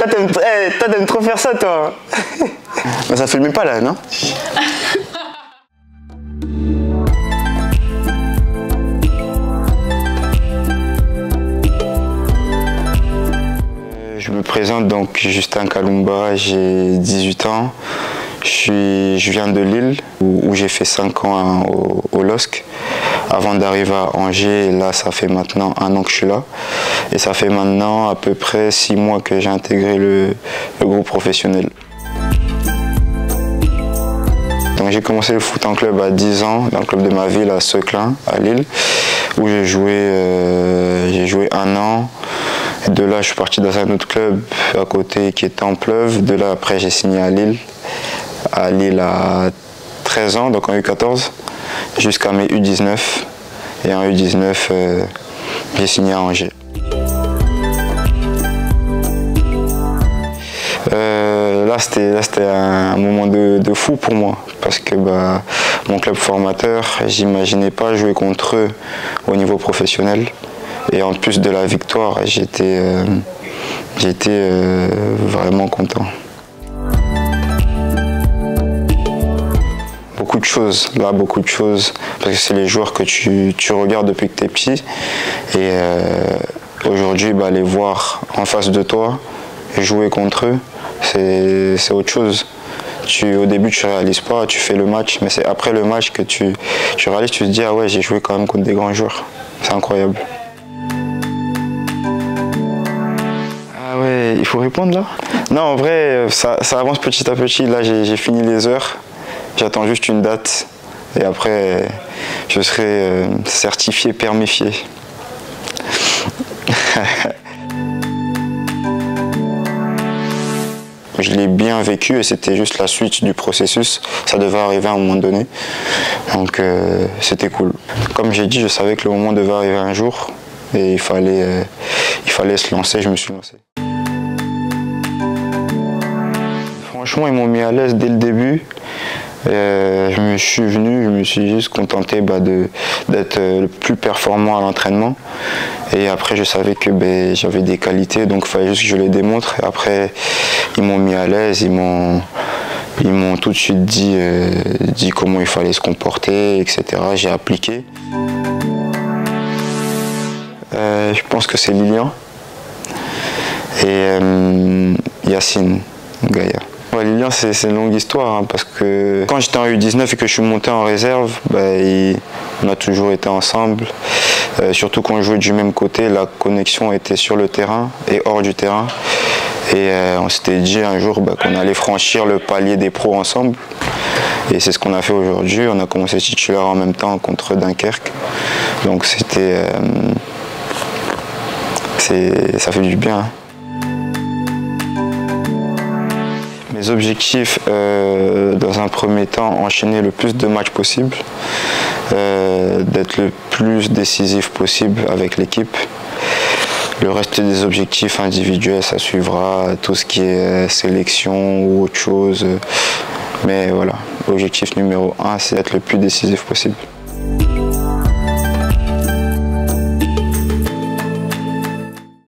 Toi, t'aimes trop faire ça, toi. Mais ça filme pas là, non? Je me présente donc Justin Kalumba, j'ai 18 ans. Je viens de Lille où j'ai fait 5 ans au LOSC avant d'arriver à Angers. Et là, ça fait maintenant 1 an que je suis là. Et ça fait maintenant à peu près 6 mois que j'ai intégré le groupe professionnel. Donc j'ai commencé le foot en club à 10 ans, dans le club de ma ville à Seclin, à Lille, où j'ai joué 1 an. De là, je suis parti dans un autre club à côté qui était en Pleuve. De là, après, j'ai signé à Lille à 13 ans, donc en U14, jusqu'à mes U19. Et en U19, j'ai signé à Angers. Là, c'était un moment de fou pour moi, parce que mon club formateur, j'imaginais pas jouer contre eux au niveau professionnel. Et en plus de la victoire, j'étais vraiment content. Beaucoup de choses, parce que c'est les joueurs que tu regardes depuis que tu es petit. Et aujourd'hui, les voir en face de toi et jouer contre eux, c'est autre chose. Au début, tu ne réalises pas, tu fais le match, mais c'est après le match que tu réalises, tu te dis « Ah ouais, j'ai joué quand même contre des grands joueurs ». C'est incroyable. Ah ouais, il faut répondre là? Non, en vrai, ça avance petit à petit. Là, j'ai fini les heures. J'attends juste une date. Et après, je serai certifié, permifié. Je l'ai bien vécu et c'était juste la suite du processus. Ça devait arriver à un moment donné. Donc, c'était cool. Comme j'ai dit, je savais que le moment devait arriver un jour. Et il fallait se lancer, je me suis lancé. Franchement, ils m'ont mis à l'aise dès le début. Je me suis juste contenté d'être le plus performant à l'entraînement. Et après, je savais que j'avais des qualités, donc il fallait juste que je les démontre. Et après, ils m'ont mis à l'aise, ils m'ont tout de suite dit comment il fallait se comporter, etc. J'ai appliqué. Je pense que c'est Lilian et Yacine Gaïa. Ouais, Lilian, c'est une longue histoire, hein, parce que quand j'étais en U19 et que je suis monté en réserve, on a toujours été ensemble. Surtout quand on jouait du même côté, la connexion était sur le terrain et hors du terrain. Et on s'était dit un jour qu'on allait franchir le palier des pros ensemble. Et c'est ce qu'on a fait aujourd'hui. On a commencé titulaire en même temps contre Dunkerque. Donc ça fait du bien. Hein. Mes objectifs, dans un premier temps, enchaîner le plus de matchs possible, d'être le plus décisif possible avec l'équipe. Le reste des objectifs individuels, ça suivra, tout ce qui est sélection ou autre chose. Mais voilà, l'objectif numéro 1, c'est d'être le plus décisif possible.